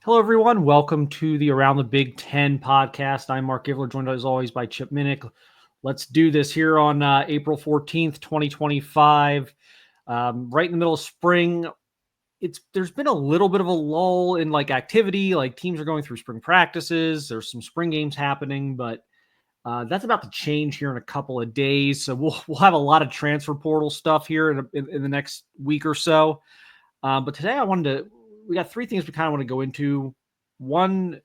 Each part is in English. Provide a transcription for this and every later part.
Hello, everyone. Welcome to the Around the Big Ten podcast. I'm Marc Givler, joined as always by Chip Minnich. Let's do this here on April 14th, 2025. Right in the middle of spring. There's been a little bit of a lull in activity, like teams are going through spring practices. There's some spring games happening, but that's about to change here in a couple of days. So we'll have a lot of transfer portal stuff here in the next week or so. But today we got three things we kind of want to go into. One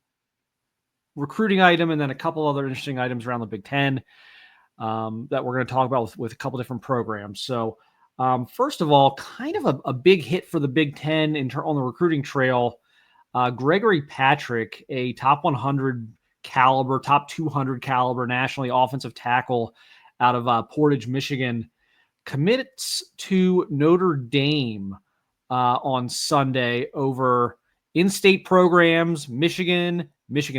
recruiting item, and then a couple other interesting items around the Big Ten that we're going to talk about with a couple different programs. So first of all, kind of a big hit for the Big Ten on the recruiting trail. Gregory Patrick, a top 100 caliber, top 200 caliber nationally offensive tackle out of Portage, Michigan, commits to Notre Dame on Sunday over in-state programs, Michigan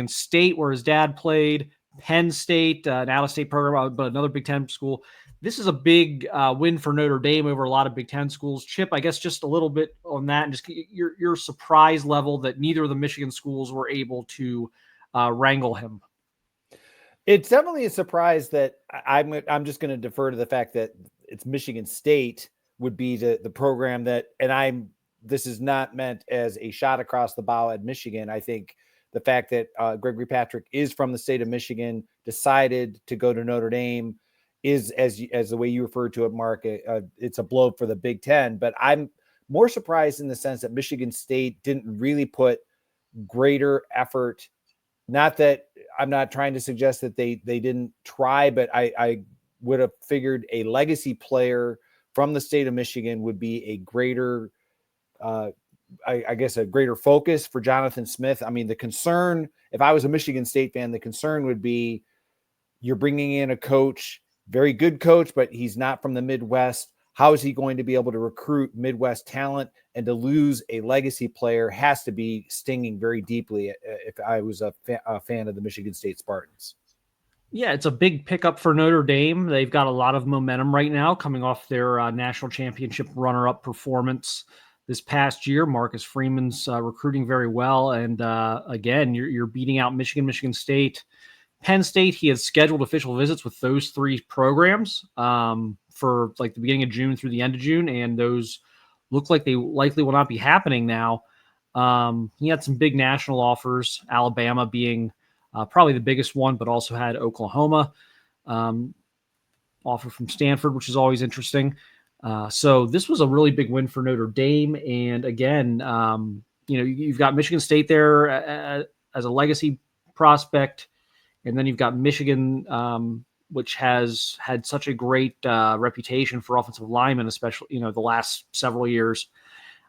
State, where his dad played, Penn State, an out-of-state program, but another Big Ten school. This is a big win for Notre Dame over a lot of Big Ten schools. Chip, I guess just a little bit on that, and just your surprise level that neither of the Michigan schools were able to wrangle him. It's definitely a surprise that I'm just going to defer to the fact that it's Michigan State would be the program that, and this is not meant as a shot across the bow at Michigan. I think the fact that Gregory Patrick is from the state of Michigan, decided to go to Notre Dame is, as the way you referred to it, Mark, it's a blow for the Big Ten. But I'm more surprised in the sense that Michigan State didn't really put greater effort. Not that I'm not trying to suggest that they didn't try, but I would have figured a legacy player from the state of Michigan would be a greater, I guess, a greater focus for Jonathan Smith. I mean, the concern, if I was a Michigan State fan, the concern would be you're bringing in a coach, very good coach, but he's not from the Midwest. How is he going to be able to recruit Midwest talent? And to lose a legacy player has to be stinging very deeply if I was a fan of the Michigan State Spartans. Yeah, it's a big pickup for Notre Dame. They've got a lot of momentum right now coming off their national championship runner-up performance this past year. Marcus Freeman's recruiting very well. And again, you're beating out Michigan State, Penn State. He has scheduled official visits with those three programs for the beginning of June through the end of June. And those look like they likely will not be happening now. He had some big national offers, Alabama being probably the biggest one, but also had Oklahoma offer from Stanford, which is always interesting. So this was a really big win for Notre Dame. And again, you've got Michigan State there as a legacy prospect. And then you've got Michigan, which has had such a great reputation for offensive linemen, especially, the last several years,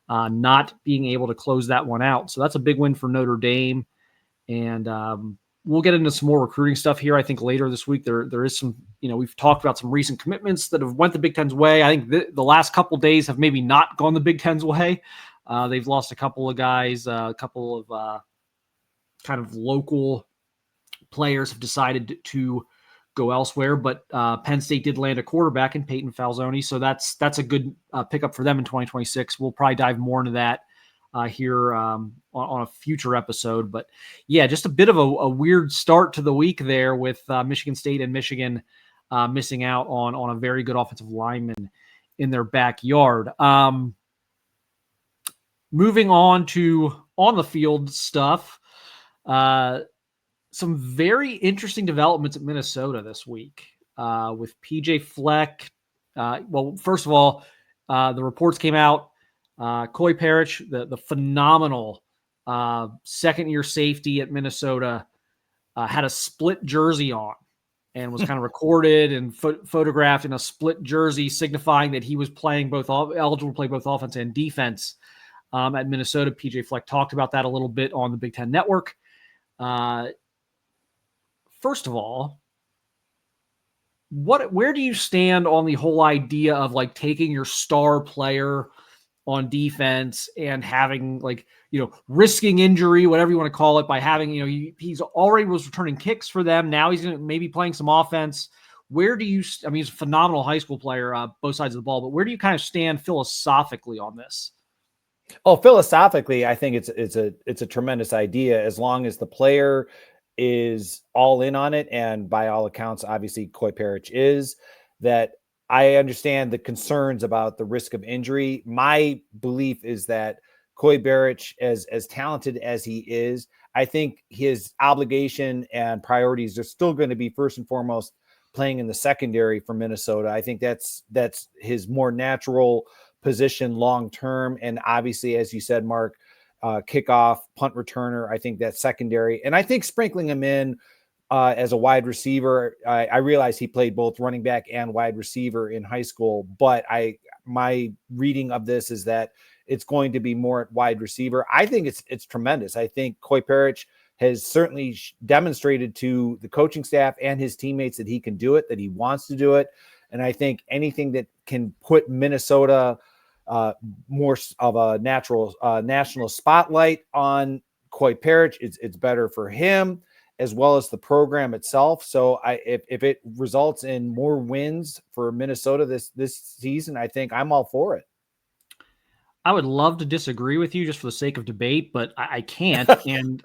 not being able to close that one out. So that's a big win for Notre Dame. And we'll get into some more recruiting stuff here. I think later this week, there is some, we've talked about some recent commitments that have went the Big Ten's way. I think the last couple days have maybe not gone the Big Ten's way. They've lost a couple of guys, a couple of kind of local players have decided to go elsewhere, but Penn State did land a quarterback in Peyton Falzoni. So that's a good pickup for them in 2026. We'll probably dive more into that here on a future episode. But yeah, just a bit of a weird start to the week there with Michigan State and Michigan missing out on a very good offensive lineman in their backyard. Moving on to on the field stuff, some very interesting developments at Minnesota this week with PJ Fleck. Well, first of all, the reports came out. Koi Perich, the phenomenal second-year safety at Minnesota, had a split jersey on and was kind of recorded and photographed in a split jersey, signifying that he was playing eligible to play both offense and defense at Minnesota. PJ Fleck talked about that a little bit on the Big Ten Network. First of all, where do you stand on the whole idea of taking your star player on defense and having risking injury, whatever you want to call it, by having, he's already was returning kicks for them. Now he's going to maybe playing some offense. Where do you, he's a phenomenal high school player, both sides of the ball, but where do you kind of stand philosophically on this? Oh, philosophically, I think it's a tremendous idea as long as the player is all in on it, and by all accounts, obviously Koi Perich is. That I understand the concerns about the risk of injury. My belief is that Koi Perich, as talented as he is, I think his obligation and priorities are still going to be first and foremost playing in the secondary for Minnesota. I think that's his more natural position long term. And obviously, as you said, Mark, kickoff, punt returner, I think that's secondary. And I think sprinkling him in as a wide receiver, I realize he played both running back and wide receiver in high school, but my reading of this is that it's going to be more at wide receiver. I think it's tremendous. I think Koi Perich has certainly demonstrated to the coaching staff and his teammates that he can do it, that he wants to do it. And I think anything that can put Minnesota more of a national spotlight on Koi Perich, it's better for him as well as the program itself. So if it results in more wins for Minnesota this season, I think I'm all for it. I would love to disagree with you just for the sake of debate, but I can't. And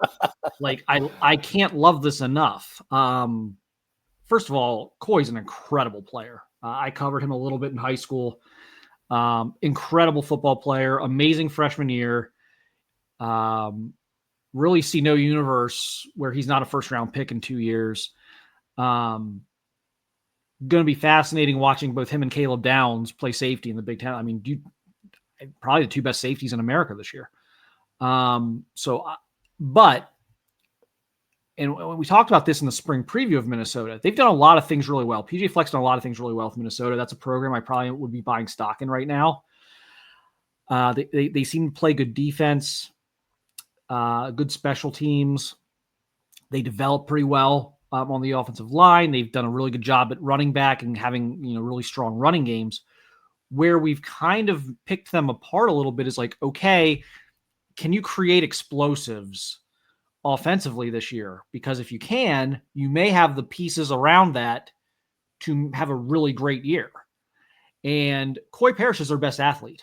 like, I can't love this enough. First of all, Koi's an incredible player. I covered him a little bit in high school. Incredible football player, amazing freshman year. Really see no universe where he's not a first round pick in 2 years. Going to be fascinating watching both him and Caleb Downs play safety in the Big Ten. I mean, probably the two best safeties in America this year. But we talked about this in the spring preview of Minnesota. They've done a lot of things really well. PJ Fleck's done a lot of things really well with Minnesota. That's a program I probably would be buying stock in right now. They seem to play good defense, good special teams. They develop pretty well on the offensive line. They've done a really good job at running back and having really strong running games. Where we've kind of picked them apart a little bit is like, okay, can you create explosives offensively this year? Because if you can, you may have the pieces around that to have a really great year. And Koi Perich is their best athlete.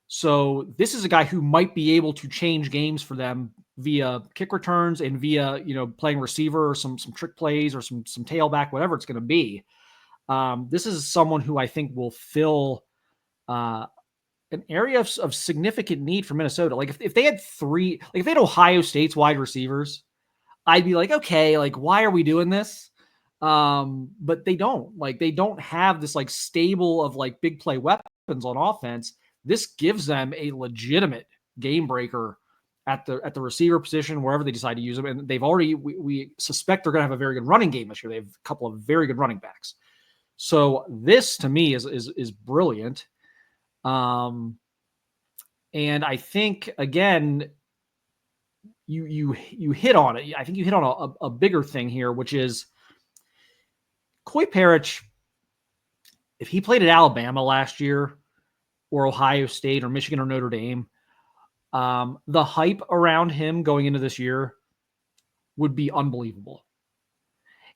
So this is a guy who might be able to change games for them via kick returns and via, playing receiver or some trick plays or some tailback, whatever it's going to be. This is someone who I think will fill an area of significant need for Minnesota. Like if they had if they had Ohio State's wide receivers, I'd be like, okay, like why are we doing this? But they don't. Like they don't have this like stable of like big play weapons on offense. This gives them a legitimate game breaker at the receiver position, wherever they decide to use them. And they've already, we suspect they're going to have a very good running game this year. They have a couple of very good running backs. So this to me is brilliant. And I think again, you hit on it. I think you hit on a bigger thing here, which is Koi Perich. If he played at Alabama last year, or Ohio State, or Michigan, or Notre Dame, the hype around him going into this year would be unbelievable.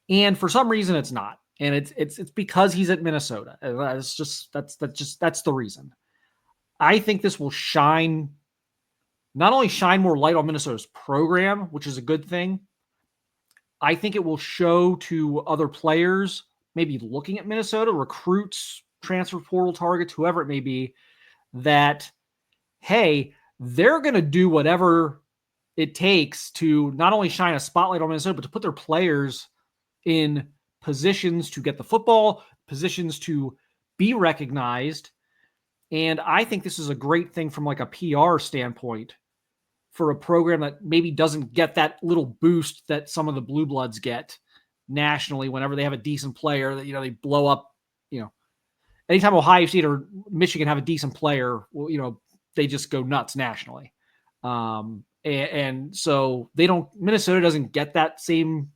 And for some reason, it's not. And it's because he's at Minnesota. That's the reason. I think this will not only shine more light on Minnesota's program, which is a good thing. I think it will show to other players, maybe looking at Minnesota, recruits, transfer portal targets, whoever it may be, that, hey, they're going to do whatever it takes to not only shine a spotlight on Minnesota, but to put their players in positions to get the football, positions to be recognized. And I think this is a great thing from like a PR standpoint for a program that maybe doesn't get that little boost that some of the blue bloods get nationally whenever they have a decent player that, they blow up, anytime Ohio State or Michigan have a decent player, well, they just go nuts nationally. And so Minnesota doesn't get that same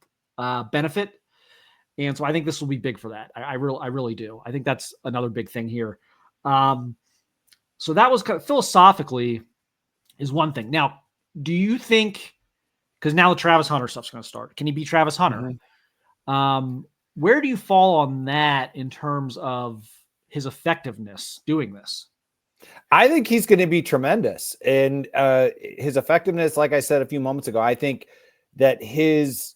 benefit. And so I think this will be big for that. I really do. I think that's another big thing here. So that was kind of philosophically is one thing. Now, do you think, because now the Travis Hunter stuff's going to start, can he be Travis Hunter? Mm-hmm. Where do you fall on that in terms of his effectiveness doing this? I think he's going to be tremendous. And his effectiveness, like I said a few moments ago, I think that his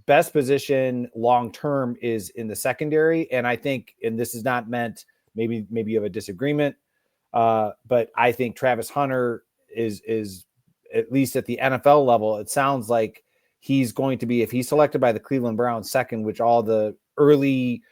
best position long-term is in the secondary. And I think, and this is not meant, maybe you have a disagreement, but I think Travis Hunter is at least at the NFL level, it sounds like he's going to be, if he's selected by the Cleveland Browns second, which all the early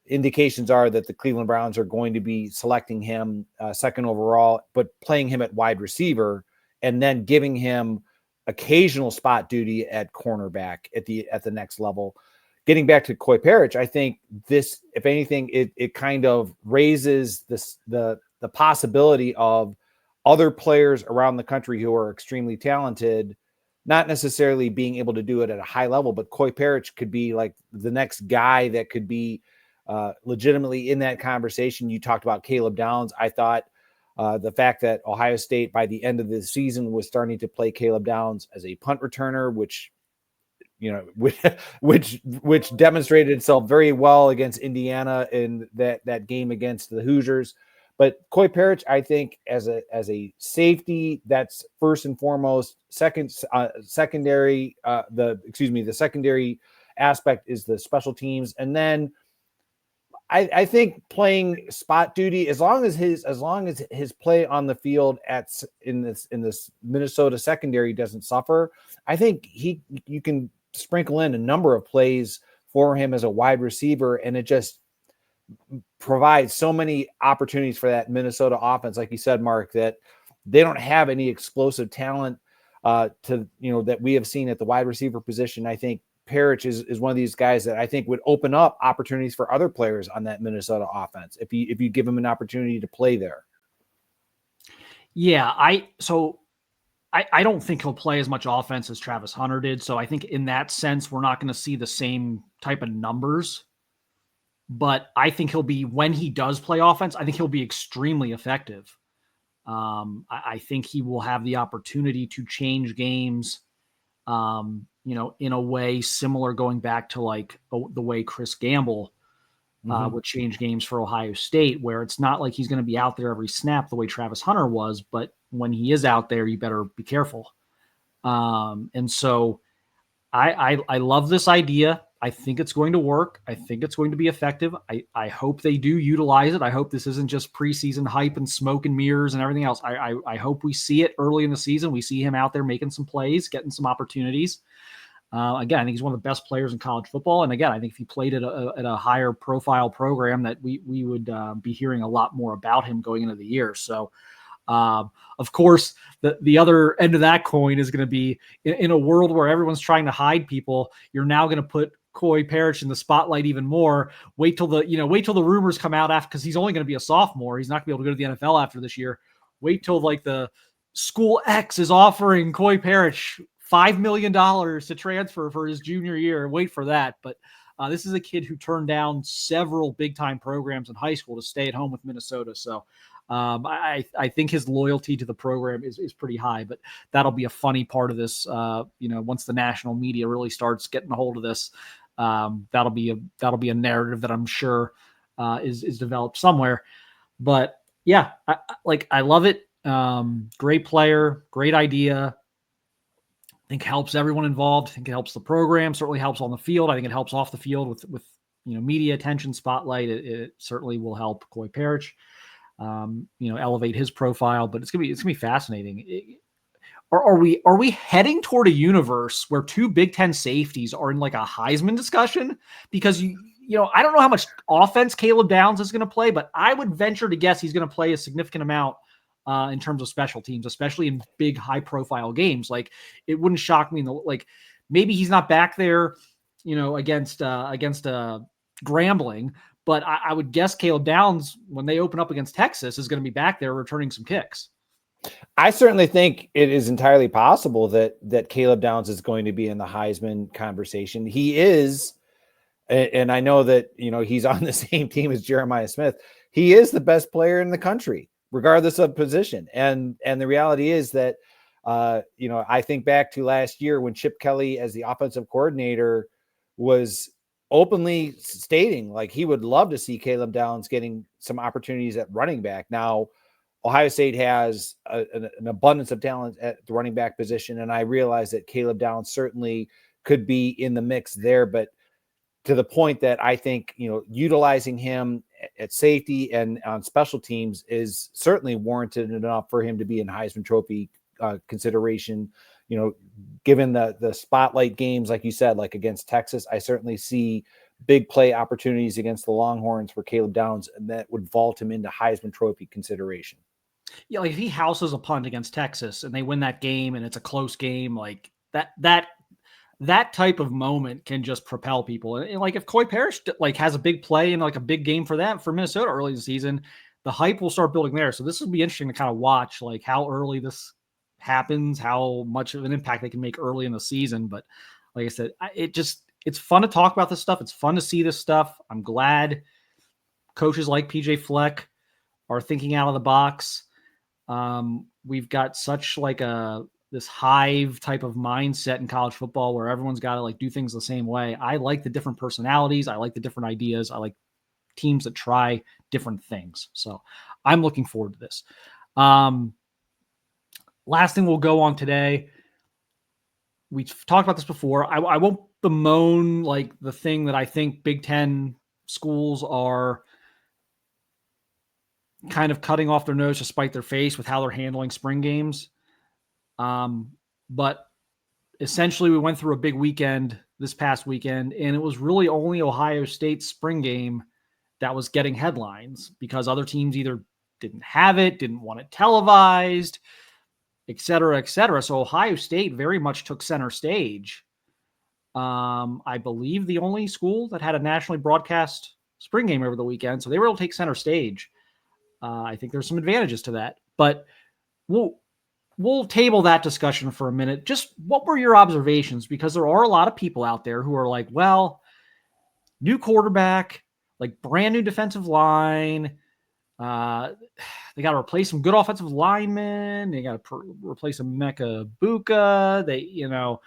indications are that the Cleveland Browns are going to be selecting him second overall, but playing him at wide receiver and then giving him occasional spot duty at cornerback at the next level. Getting back to Koi Perich, I think this, if anything, it kind of raises the possibility of other players around the country who are extremely talented, not necessarily being able to do it at a high level, but Koi Perich could be like the next guy that could be legitimately in that conversation. You talked about Caleb Downs. I thought the fact that Ohio State by the end of the season was starting to play Caleb Downs as a punt returner, which demonstrated itself very well against Indiana in that game against the Hoosiers. But Koi Perich, I think, as a safety, that's first and foremost. Secondary, the secondary aspect is the special teams, and then I think playing spot duty, as long as his play on the field in this Minnesota secondary doesn't suffer, I think you can sprinkle in a number of plays for him as a wide receiver, and it just provides so many opportunities for that Minnesota offense. Like you said, Mark, that they don't have any explosive talent that we have seen at the wide receiver position. I think Perich is one of these guys that I think would open up opportunities for other players on that Minnesota offense if you give him an opportunity to play there. Yeah, I don't think he'll play as much offense as Travis Hunter did. So I think in that sense, we're not going to see the same type of numbers. But I think when he does play offense, I think he'll be extremely effective. I think he will have the opportunity to change games, in a way similar going back to like the way Chris Gamble would change games for Ohio State, where it's not like he's going to be out there every snap the way Travis Hunter was, but when he is out there, you better be careful. And so I love this idea. I think it's going to work. I think it's going to be effective. I hope they do utilize it. I hope this isn't just preseason hype and smoke and mirrors and everything else. I hope we see it early in the season. We see him out there making some plays, getting some opportunities. Again, I think he's one of the best players in college football. And again, I think if he played at a higher profile program, that we would be hearing a lot more about him going into the year. So, of course, the other end of that coin is going to be in a world where everyone's trying to hide people. You're now going to put Koi Perich in the spotlight even more. Wait till the rumors come out after, because he's only going to be a sophomore. He's not going to be able to go to the NFL after this year. Wait till like the school X is offering Koi Perich $5 million to transfer for his junior year. Wait for that. But this is a kid who turned down several big time programs in high school to stay at home with Minnesota. So I think his loyalty to the program is pretty high, but that'll be a funny part of this. Once the national media really starts getting a hold of this, that'll be a narrative that I'm sure is developed somewhere. But yeah, I love it. Great player, great idea. I think helps everyone involved. I think it helps the program. Certainly helps on the field. I think it helps off the field with media attention, spotlight. It certainly will help Koi Perich. Elevate his profile, but it's gonna be fascinating. Are we heading toward a universe where two Big Ten safeties are in like a Heisman discussion? Because I don't know how much offense Caleb Downs is going to play, but I would venture to guess he's going to play a significant amount in terms of special teams, especially in big high profile games. Like it wouldn't shock me maybe he's not back there, against Grambling. But I would guess Caleb Downs, when they open up against Texas, is going to be back there returning some kicks. I certainly think it is entirely possible that Caleb Downs is going to be in the Heisman conversation. He is, and I know that he's on the same team as Jeremiah Smith. He is the best player in the country, regardless of position. And the reality is that I think back to last year when Chip Kelly, as the offensive coordinator, was openly stating like he would love to see Caleb Downs getting some opportunities at running back. Now, Ohio State has an abundance of talent at the running back position, and I realize that Caleb Downs certainly could be in the mix there, but to the point that I think, utilizing him at safety and on special teams is certainly warranted enough for him to be in Heisman Trophy consideration. Given the spotlight games, like you said, like against Texas, I certainly see big play opportunities against the Longhorns for Caleb Downs, and that would vault him into Heisman Trophy consideration. Yeah, like if he houses a punt against Texas and they win that game and it's a close game, like that type of moment can just propel people. And like if Koi Perich like has a big play and like a big game for them for Minnesota early in the season, the hype will start building there. So this will be interesting to kind of watch like how early this happens, how much of an impact they can make early in the season. But like I said, it's fun to talk about this stuff. It's fun to see this stuff. I'm glad coaches like PJ Fleck are thinking out of the box. We've got such like this hive type of mindset in college football where everyone's got to like do things the same way. I like the different personalities. I like the different ideas. I like teams that try different things. So I'm looking forward to this. Last thing we'll go on today. We've talked about this before. I won't bemoan like the thing that I think Big Ten schools are kind of cutting off their nose to spite their face with how they're handling spring games. But essentially we went through a big weekend this past weekend, and it was really only Ohio State's spring game that was getting headlines because other teams either didn't have it, didn't want it televised, et cetera, et cetera. So Ohio State very much took center stage. I believe the only school that had a nationally broadcast spring game over the weekend. So they were able to take center stage. I think there's some advantages to that, but we'll table that discussion for a minute. Just what were your observations? Because there are a lot of people out there who are like, well, new quarterback, like brand new defensive line. They got to replace some good offensive linemen. They got to replace a Mecca Buka.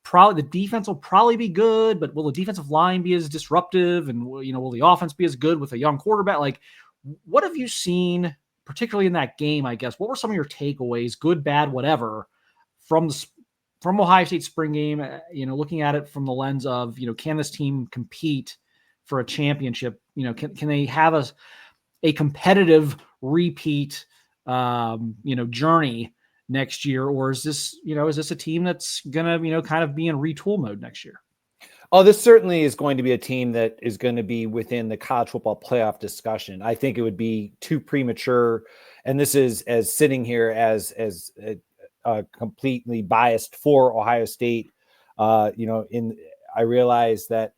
Probably the defense will probably be good, but will the defensive line be as disruptive? And will the offense be as good with a young quarterback? Like, what have you seen, particularly in that game? I guess what were some of your takeaways, good, bad, whatever, from Ohio State spring game? Looking at it from the lens of can this team compete for a championship? Can they have a competitive repeat? Journey next year, or is this a team that's gonna kind of be in retool mode next year? Oh, this certainly is going to be a team that is going to be within the college football playoff discussion. I think it would be too premature, and this is as sitting here as completely biased for Ohio State. I realize that,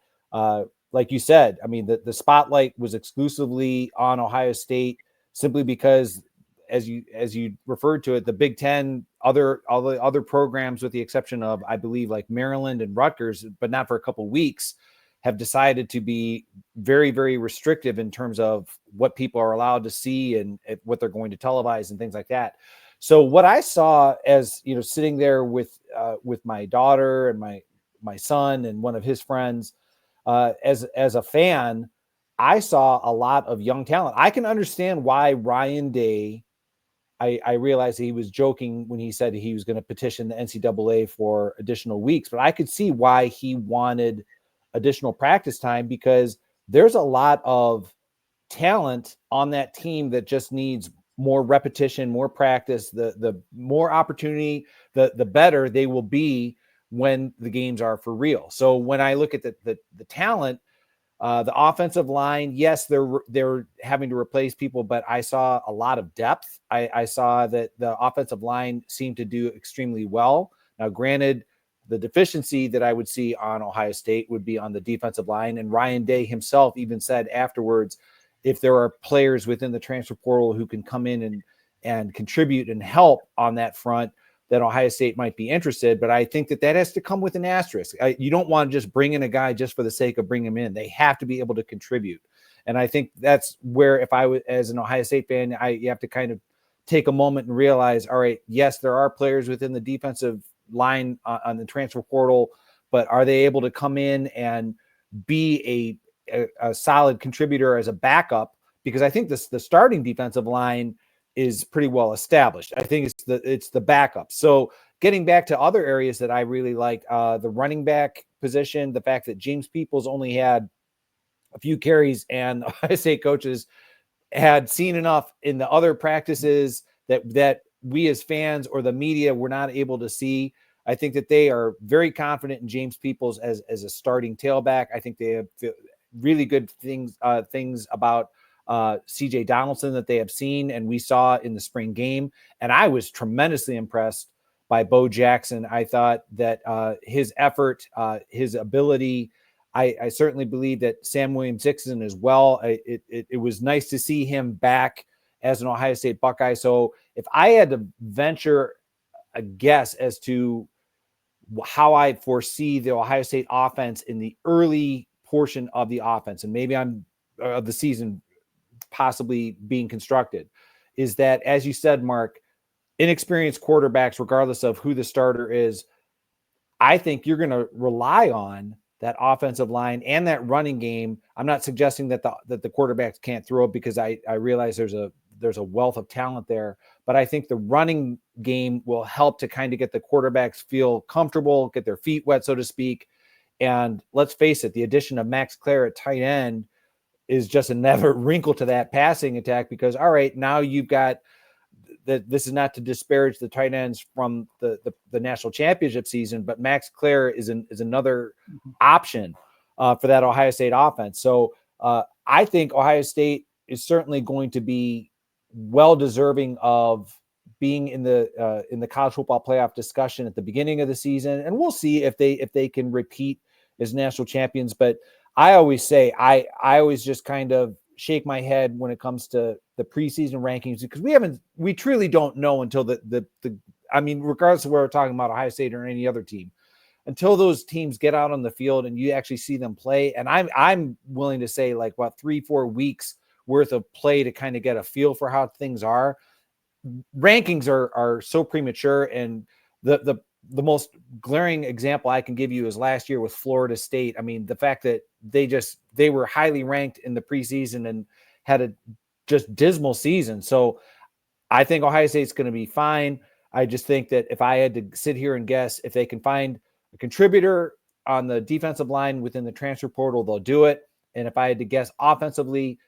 like you said, I mean, the spotlight was exclusively on Ohio State simply because, as you referred to it, the Big Ten, all the other programs, with the exception of, I believe, like Maryland and Rutgers, but not for a couple of weeks, have decided to be very, very restrictive in terms of what people are allowed to see and what they're going to televise and things like that. So what I saw as, sitting there with my daughter and my son and one of his friends, as a fan, I saw a lot of young talent. I can understand why Ryan Day, I realized he was joking when he said he was going to petition the NCAA for additional weeks, but I could see why he wanted additional practice time, because there's a lot of talent on that team that just needs more repetition, more practice. The more opportunity, the better they will be when the games are for real. So when I look at the talent, the offensive line, yes, they're having to replace people, but I saw a lot of depth. I saw that the offensive line seemed to do extremely well. Now, granted, the deficiency that I would see on Ohio State would be on the defensive line. And Ryan Day himself even said afterwards, if there are players within the transfer portal who can come in and contribute and help on that front, that Ohio State might be interested. But I think that has to come with an asterisk. You don't want to just bring in a guy just for the sake of bringing him in. They have to be able to contribute. And I think that's where, if I was as an Ohio State fan, you have to kind of take a moment and realize, all right, yes, there are players within the defensive line on the transfer portal, but are they able to come in and be a solid contributor as a backup? Because I think the starting defensive line is pretty well established. I think it's the backup. So getting back to other areas that I really like, the running back position, the fact that James Peoples only had a few carries and Ohio State coaches had seen enough in the other practices that we as fans or the media were not able to see. I think that they are very confident in James Peoples as a starting tailback. I think they have really good things about CJ Donaldson that they have seen and we saw in the spring game. And I was tremendously impressed by Bo Jackson. I thought that his effort, his ability, I certainly believe that Sam Williams-Dixon as well. It was nice to see him back as an Ohio State Buckeye. So if I had to venture a guess as to how I foresee the Ohio State offense in the early portion of the offense, and maybe I'm of the season possibly being constructed, is that, as you said, Mark, inexperienced quarterbacks, regardless of who the starter is, I think you're going to rely on that offensive line and that running game. I'm not suggesting that the quarterbacks can't throw it, because I realize there's a wealth of talent there, but I think the running game will help to kind of get the quarterbacks feel comfortable, get their feet wet, so to speak. And let's face it, the addition of Max Clare at tight end is just another wrinkle to that passing attack, because, all right, now you've got that. This is not to disparage the tight ends from the national championship season, but Max Clare is another option for that Ohio State offense. So I think Ohio State is certainly going to be well deserving of being in the college football playoff discussion at the beginning of the season, and we'll see if they can repeat as national champions. But I always say I always just kind of shake my head when it comes to the preseason rankings, because we truly don't know until I mean, regardless of where we're talking about Ohio State or any other team, until those teams get out on the field and you actually see them play. And I'm willing to say, like, 3-4 weeks worth of play to kind of get a feel for how things are. Rankings are so premature, and the most glaring example I can give you is last year with Florida State. I mean, the fact that they were highly ranked in the preseason and had a just dismal season. So I think Ohio State's going to be fine. I just think that if I had to sit here and guess, if they can find a contributor on the defensive line within the transfer portal, they'll do it. And if I had to guess offensively,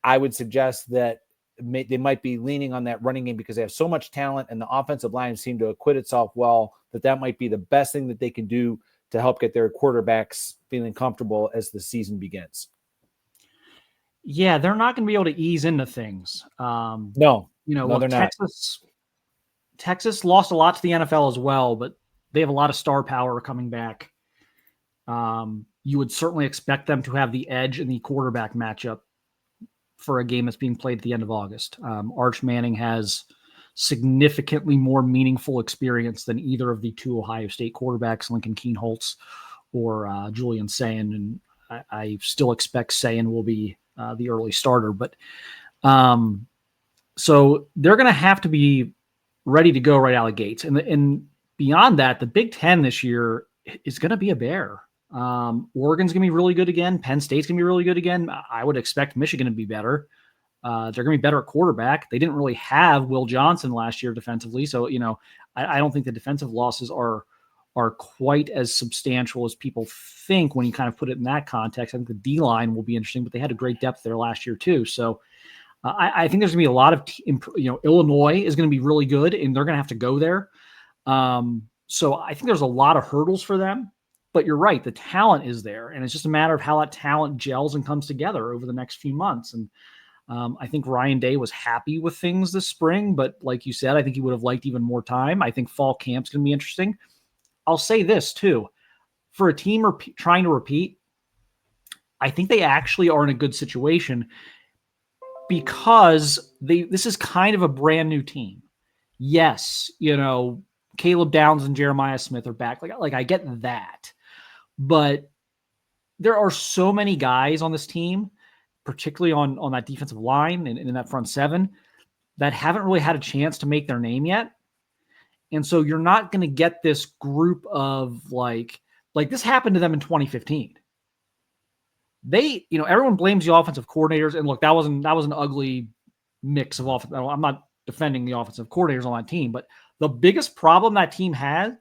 I would suggest that they might be leaning on that running game, because they have so much talent and the offensive line seem to acquit itself well, that might be the best thing that they can do to help get their quarterbacks feeling comfortable as the season begins. Yeah, they're not going to be able to ease into things. No, they're not. Texas lost a lot to the NFL as well, but they have a lot of star power coming back. You would certainly expect them to have the edge in the quarterback matchup for a game that's being played at the end of August. Arch Manning has significantly more meaningful experience than either of the two Ohio State quarterbacks, Lincoln Keenholz or Julian Sayin, and I still expect Sayin will be the early starter. But so they're going to have to be ready to go right out of the gates. And beyond that, the Big Ten this year is going to be a bear. Oregon's going to be really good again. Penn State's going to be really good again. I would expect Michigan to be better. They're going to be better at quarterback. They didn't really have Will Johnson last year defensively. So, I don't think the defensive losses are quite as substantial as people think when you kind of put it in that context. I think the D-line will be interesting, but they had a great depth there last year too. So I think there's going to be a lot of, Illinois is going to be really good, and they're going to have to go there. So I think there's a lot of hurdles for them. But you're right, the talent is there, and it's just a matter of how that talent gels and comes together over the next few months. And I think Ryan Day was happy with things this spring, but like you said, I think he would have liked even more time. I think fall camp's going to be interesting. I'll say this too. For a team trying to repeat, I think they actually are in a good situation, because this is kind of a brand new team. Yes, Caleb Downs and Jeremiah Smith are back. Like I get that. But there are so many guys on this team, particularly on that defensive line and in that front seven, that haven't really had a chance to make their name yet. And so you're not going to get this group of like this happened to them in 2015. Everyone blames the offensive coordinators, and look, that was an ugly mix of offense. I'm not defending the offensive coordinators on that team. But the biggest problem that team had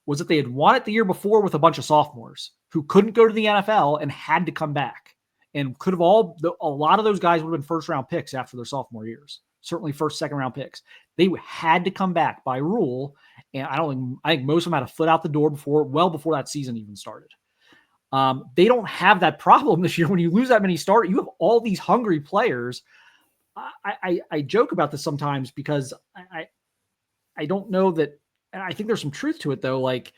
was that they had won it the year before with a bunch of sophomores who couldn't go to the NFL and had to come back. And could have a lot of those guys would have been first round picks after their sophomore years, certainly first, second round picks. They had to come back by rule. And I think most of them had a foot out the door well before that season even started. They don't have that problem this year. When you lose that many starters, you have all these hungry players. I joke about this sometimes because I don't know that. I think there's some truth to it though. Like,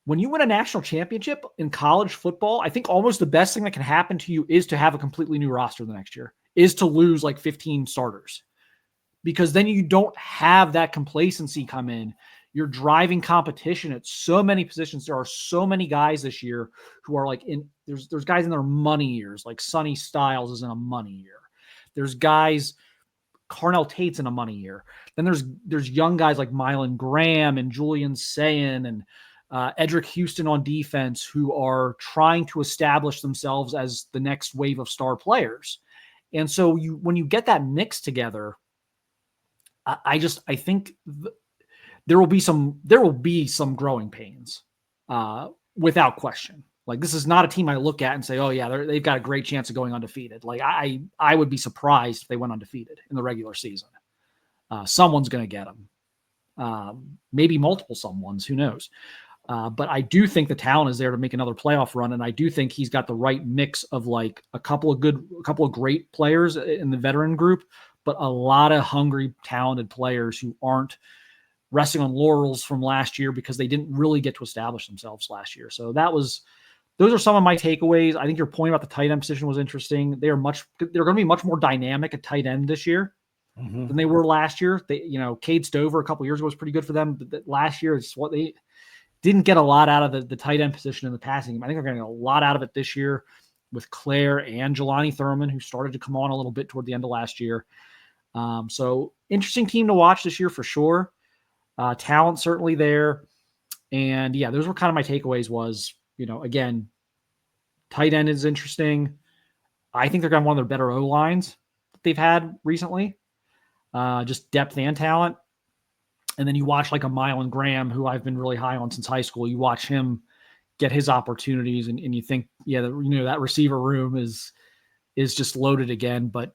when you win a national championship in college football, I think almost the best thing that can happen to you is to have a completely new roster the next year, is to lose like 15 starters, because then you don't have that complacency come in. You're driving competition at so many positions. There are so many guys this year who are like there's guys in their money years, like Sonny Styles is in a money year. There's guys, Carnell Tate's in a money year. Then there's young guys like Mylan Graham and Julian Sayin and Edric Houston on defense who are trying to establish themselves as the next wave of star players. And so when you get that mix together, I think there will be some growing pains without question. Like, this is not a team I look at and say, oh yeah, they've got a great chance of going undefeated. Like I would be surprised if they went undefeated in the regular season. Someone's going to get them. Maybe multiple someones, who knows? But I do think the talent is there to make another playoff run. And I do think he's got the right mix of like a couple of great players in the veteran group, but a lot of hungry, talented players who aren't resting on laurels from last year because they didn't really get to establish themselves last year. So those are some of my takeaways. I think your point about the tight end position was interesting. They're going to be much more dynamic at tight end this year than they were last year. Cade Stover a couple years ago was pretty good for them, but last year is what they didn't get a lot out of the tight end position in the passing game. I think they're getting a lot out of it this year with Claire and Jelani Thurman, who started to come on a little bit toward the end of last year. So interesting team to watch this year for sure. Talent certainly there. And yeah, those were kind of my takeaways was, again, tight end is interesting. I think they're going to have one of their better O-lines that they've had recently. Just depth and talent. And then you watch like a Mylan Graham, who I've been really high on since high school. You watch him get his opportunities and you think, yeah, that receiver room is just loaded again. But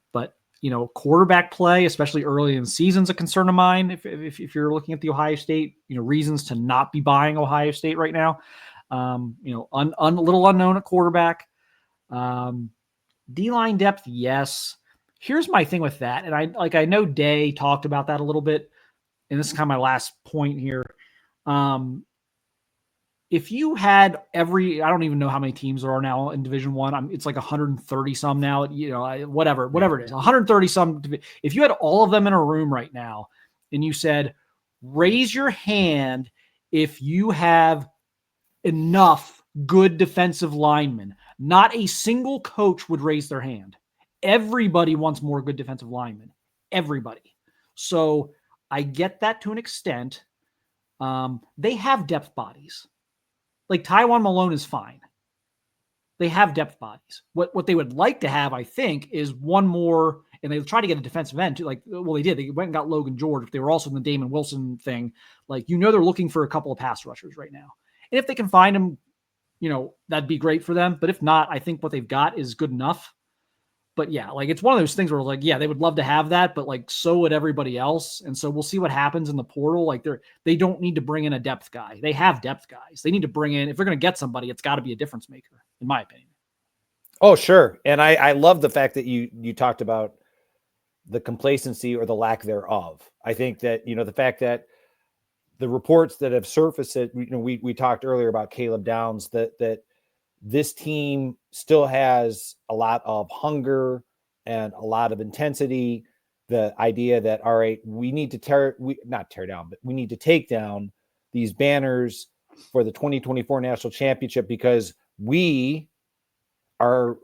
quarterback play, especially early in the season, is a concern of mine. If you're looking at the Ohio State, reasons to not be buying Ohio State right now, a little unknown at quarterback. D-line depth, yes. Here's my thing with that. And I know Day talked about that a little bit. And this is kind of my last point here. If you had I don't even know how many teams there are now in Division I. It's like 130 some now, whatever it is, 130 some. If you had all of them in a room right now and you said, raise your hand if you have enough good defensive linemen, not a single coach would raise their hand. Everybody wants more good defensive linemen. Everybody. So I get that to an extent. They have depth bodies. Like Tywone Malone is fine. They have depth bodies. What they would like to have, I think, is one more, and they try to get a defensive end too. They did. They went and got Logan George. If they were also in the Damon Wilson thing, they're looking for a couple of pass rushers right now. And if they can find them, that'd be great for them. But if not, I think what they've got is good enough. But yeah, it's one of those things where they would love to have that, but so would everybody else. And so we'll see what happens in the portal. They don't need to bring in a depth guy. They have depth guys. They need to bring in, if they're going to get somebody, it's got to be a difference maker, in my opinion. Oh, sure. And I love the fact that you talked about the complacency or the lack thereof. I think that, the fact that the reports that have surfaced it, we talked earlier about Caleb Downs, that this team still has a lot of hunger and a lot of intensity. The idea that, all right, we need to not tear down, but we need to take down these banners for the 2024 national championship because we are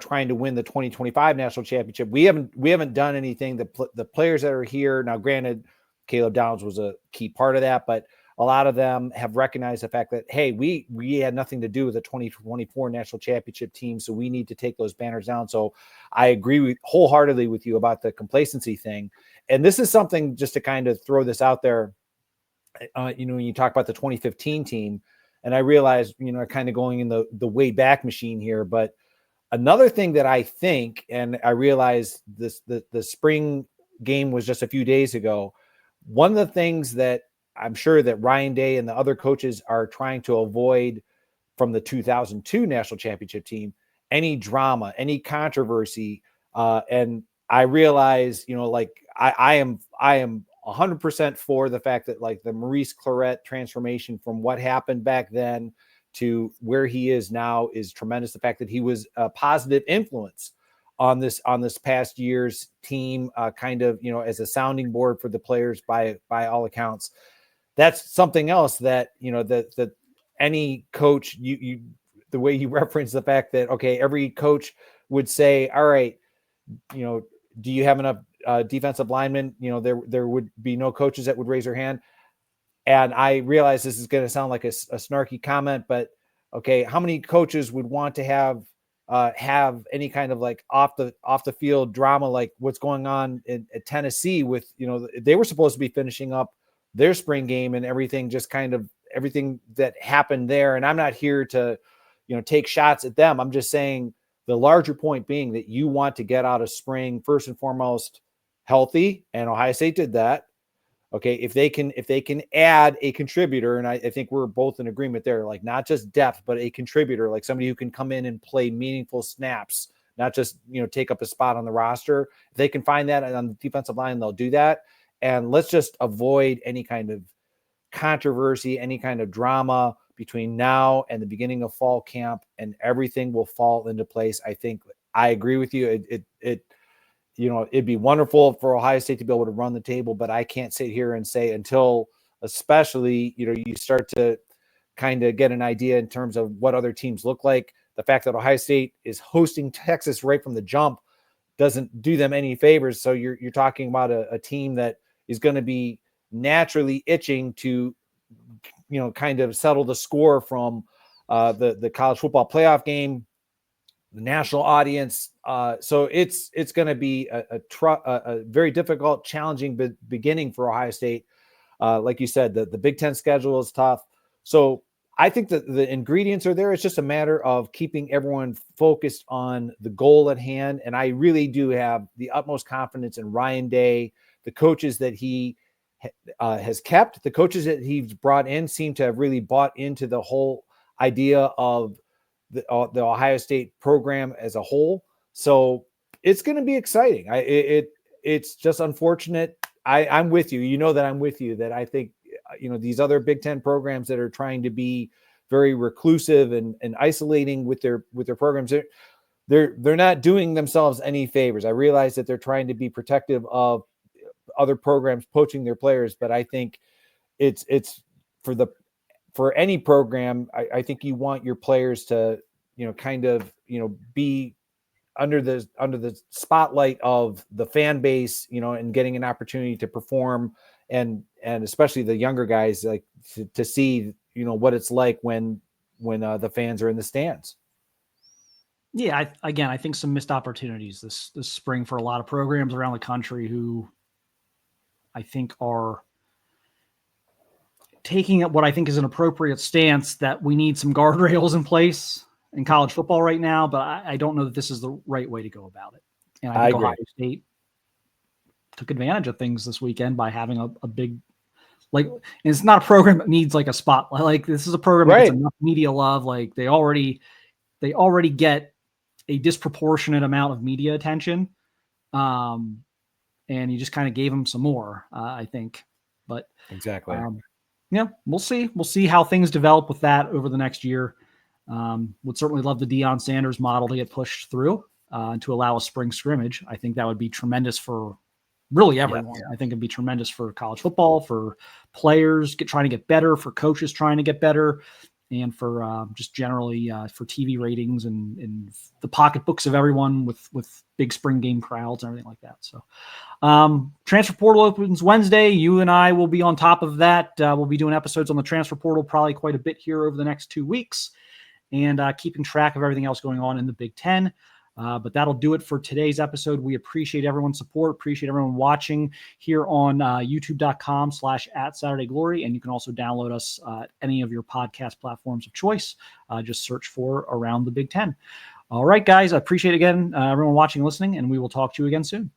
trying to win the 2025 national championship. We haven't done anything. The players that are here now, granted, Caleb Downs was a key part of that, but a lot of them have recognized the fact that, hey, we had nothing to do with the 2024 national championship team, so we need to take those banners down. So I agree wholeheartedly with you about the complacency thing. And this is something, just to kind of throw this out there, when you talk about the 2015 team, and I realize, kind of going in the way back machine here, but another thing that I think, and I realize the spring game was just a few days ago, one of the things that I'm sure that Ryan Day and the other coaches are trying to avoid from the 2002 national championship team, any drama, any controversy. And I realize, I am 100% for the fact that, like, the Maurice Clarett transformation from what happened back then to where he is now is tremendous. The fact that he was a positive influence on this past year's team, kind of, as a sounding board for the players by all accounts. That's something else that, that any coach, the way you reference the fact that, okay, every coach would say, all right, do you have enough defensive linemen? There would be no coaches that would raise their hand. And I realize this is going to sound like a snarky comment, but okay, how many coaches would want to have any kind of like off the field drama, like what's going on at Tennessee with, they were supposed to be finishing up their spring game and everything, just kind of everything that happened there. And I'm not here to, take shots at them. I'm just saying the larger point being that you want to get out of spring first and foremost healthy, and Ohio State did that. Okay, if they can add a contributor, and I think we're both in agreement there, like not just depth, but a contributor, like somebody who can come in and play meaningful snaps, not just, take up a spot on the roster. If they can find that on the defensive line, they'll do that. And let's just avoid any kind of controversy, any kind of drama between now and the beginning of fall camp, and everything will fall into place. I think I agree with you. It'd be wonderful for Ohio State to be able to run the table, but I can't sit here and say until, especially, you start to kind of get an idea in terms of what other teams look like. The fact that Ohio State is hosting Texas right from the jump doesn't do them any favors. So you're talking about a team that is going to be naturally itching to, kind of settle the score from the college football playoff game, the national audience. So it's going to be a very difficult, challenging beginning for Ohio State. Like you said, the Big Ten schedule is tough. So I think that the ingredients are there. It's just a matter of keeping everyone focused on the goal at hand. And I really do have the utmost confidence in Ryan Day. The coaches that he has kept, the coaches that he's brought in seem to have really bought into the whole idea of the Ohio State program as a whole. So it's going to be exciting. It's just unfortunate. I'm with you. That I'm with you, that I think, these other Big Ten programs that are trying to be very reclusive and isolating with their programs, they're not doing themselves any favors. I realize that they're trying to be protective of other programs poaching their players, but I think it's for any program, I think you want your players to, kind of, be under the spotlight of the fan base, and getting an opportunity to perform, and especially the younger guys, like to see, what it's like when the fans are in the stands. Yeah, I think some missed opportunities this spring for a lot of programs around the country who I think are taking what I think is an appropriate stance that we need some guardrails in place in college football right now, but I don't know that this is the right way to go about it. And I think Ohio State took advantage of things this weekend by having a big, like, and it's not a program that needs like a spotlight. Like, this is a program that gets enough media love. Like, they already get a disproportionate amount of media attention. And you just kind of gave them some more, I think. But exactly. We'll see. We'll see how things develop with that over the next year. Would certainly love the Deion Sanders model to get pushed through to allow a spring scrimmage. I think that would be tremendous for really everyone. Yeah. I think it'd be tremendous for college football, for players trying to get better, for coaches trying to get better. and for just generally for TV ratings and the pocketbooks of everyone with big spring game crowds and everything like that. So transfer portal opens Wednesday. You and I will be on top of that. We'll be doing episodes on the transfer portal probably quite a bit here over the next 2 weeks, and keeping track of everything else going on in the Big Ten. But that'll do it for today's episode. We appreciate everyone's support, appreciate everyone watching here on youtube.com/@SaturdayGlory. And you can also download us at any of your podcast platforms of choice. Just search for Around the Big Ten. All right, guys, I appreciate again everyone watching and listening, and we will talk to you again soon.